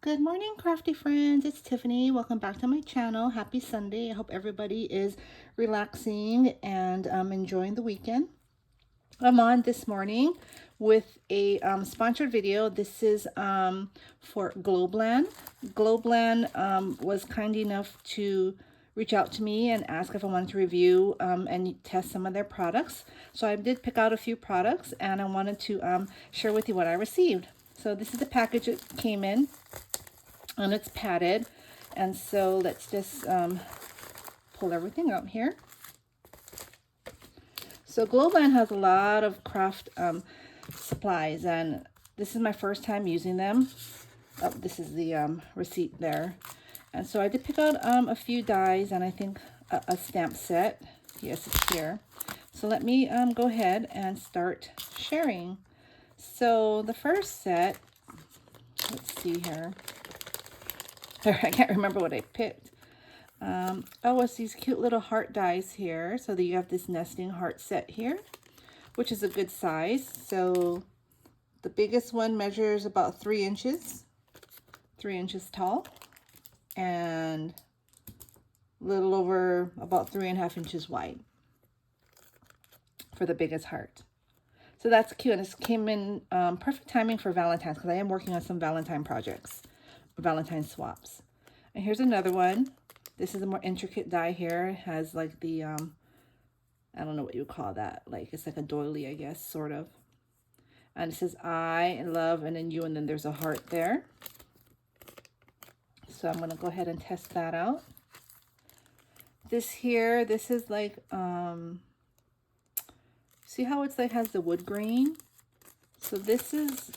Good morning, crafty friends. It's Tiffany. Welcome back to my channel. Happy Sunday. I hope everybody is relaxing and enjoying the weekend. I'm on this morning with a sponsored video. This is for Globleland. Globleland was kind enough to reach out to me and ask if I wanted to review and test some of their products. So I did pick out a few products and I wanted to share with you what I received. So this is the package it came in, and it's padded. And so let's just pull everything out here. So Globleland has a lot of craft supplies, and this is my first time using them. Oh, this is the receipt there. And so I did pick out a few dies and I think a stamp set. Yes, it's here. So let me go ahead and start sharing. So the first set, let's see here. I can't remember what I picked. Oh, it's these cute little heart dies here. So that you have this nesting heart set here, which is a good size. So the biggest one measures about 3 inches tall, and a little over about 3.5 inches wide for the biggest heart. So that's cute, and this came in perfect timing for Valentine's, because I am working on some Valentine projects, Valentine swaps. And here's another one. This is a more intricate die here. It has like the, I don't know what you would call that. Like, it's like a doily, I guess, sort of. And it says I, and love, and then you, and then there's a heart there. So I'm going to go ahead and test that out. This here, this is like, see how it's like has the wood grain? So this is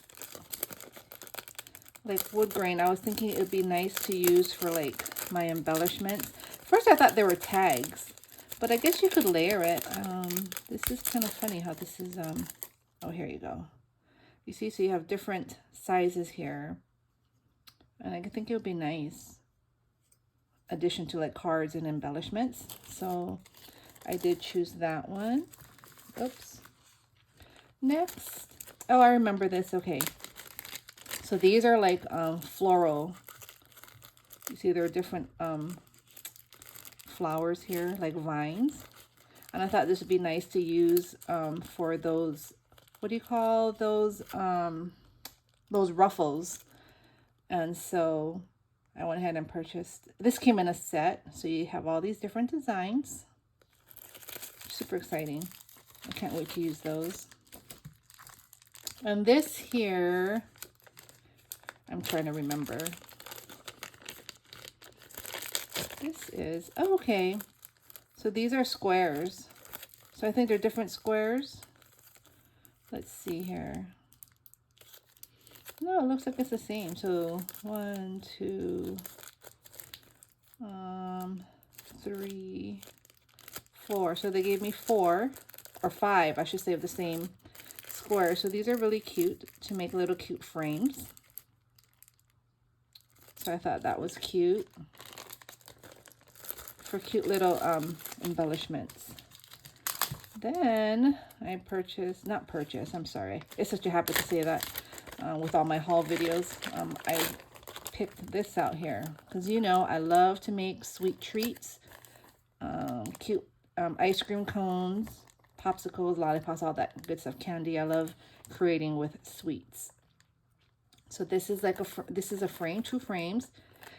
like wood grain. I was thinking it would be nice to use for like my embellishments. First I thought there were tags, but I guess you could layer it. This is kind of funny how this is, oh, here you go. You see, so you have different sizes here. And I think it would be nice addition to like cards and embellishments. So I did choose that one. Oops. Next, oh, I remember this. Okay. So these are like floral. You see there are different flowers here, like vines. And I thought this would be nice to use for those, what do you call those ruffles. And so I went ahead and purchased, this came in a set. So you have all these different designs. Super exciting. I can't wait to use those. And this here, I'm trying to remember. This is, oh, okay. So these are squares. So I think they're different squares. Let's see here. No, it looks like it's the same. So 1, 2, 3, 4. So they gave me 4 or 5, I should say, of the same square. So these are really cute to make little cute frames. So I thought that was cute for cute little embellishments. Then I purchased, not purchased, I'm sorry. It's such a habit to say that with all my haul videos. I picked this out here because, you know, I love to make sweet treats, cute ice cream cones, popsicles, lollipops, all that good stuff, candy. I love creating with sweets. So this is like this is a frame, 2 frames,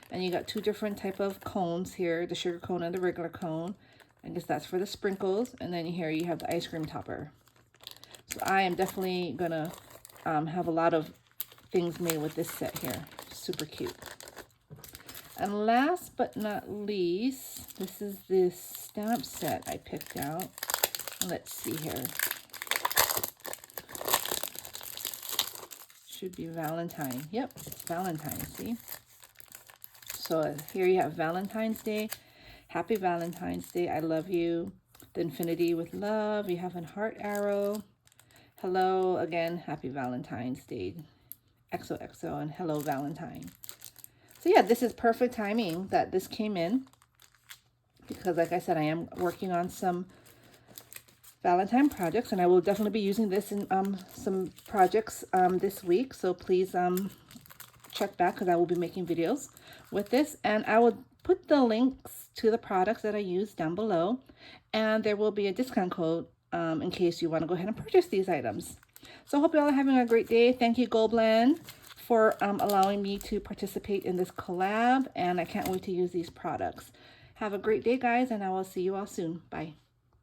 and you got 2 different type of cones here, the sugar cone and the regular cone. I guess that's for the sprinkles. And then here you have the ice cream topper. So I am definitely gonna have a lot of things made with this set here. Super cute. And last but not least, this is this stamp set I picked out. Let's see here. Should be Valentine. Yep, it's Valentine, see? So here you have Valentine's Day. Happy Valentine's Day. I love you. The infinity with love. You have a heart arrow. Hello again. Happy Valentine's Day. XOXO and hello Valentine. So yeah, this is perfect timing that this came in, because like I said, I am working on some Valentine projects, and I will definitely be using this in some projects this week. So please check back because I will be making videos with this. And I will put the links to the products that I use down below. And there will be a discount code in case you want to go ahead and purchase these items. So I hope you all are having a great day. Thank you, Globleland, for allowing me to participate in this collab. And I can't wait to use these products. Have a great day, guys, and I will see you all soon. Bye.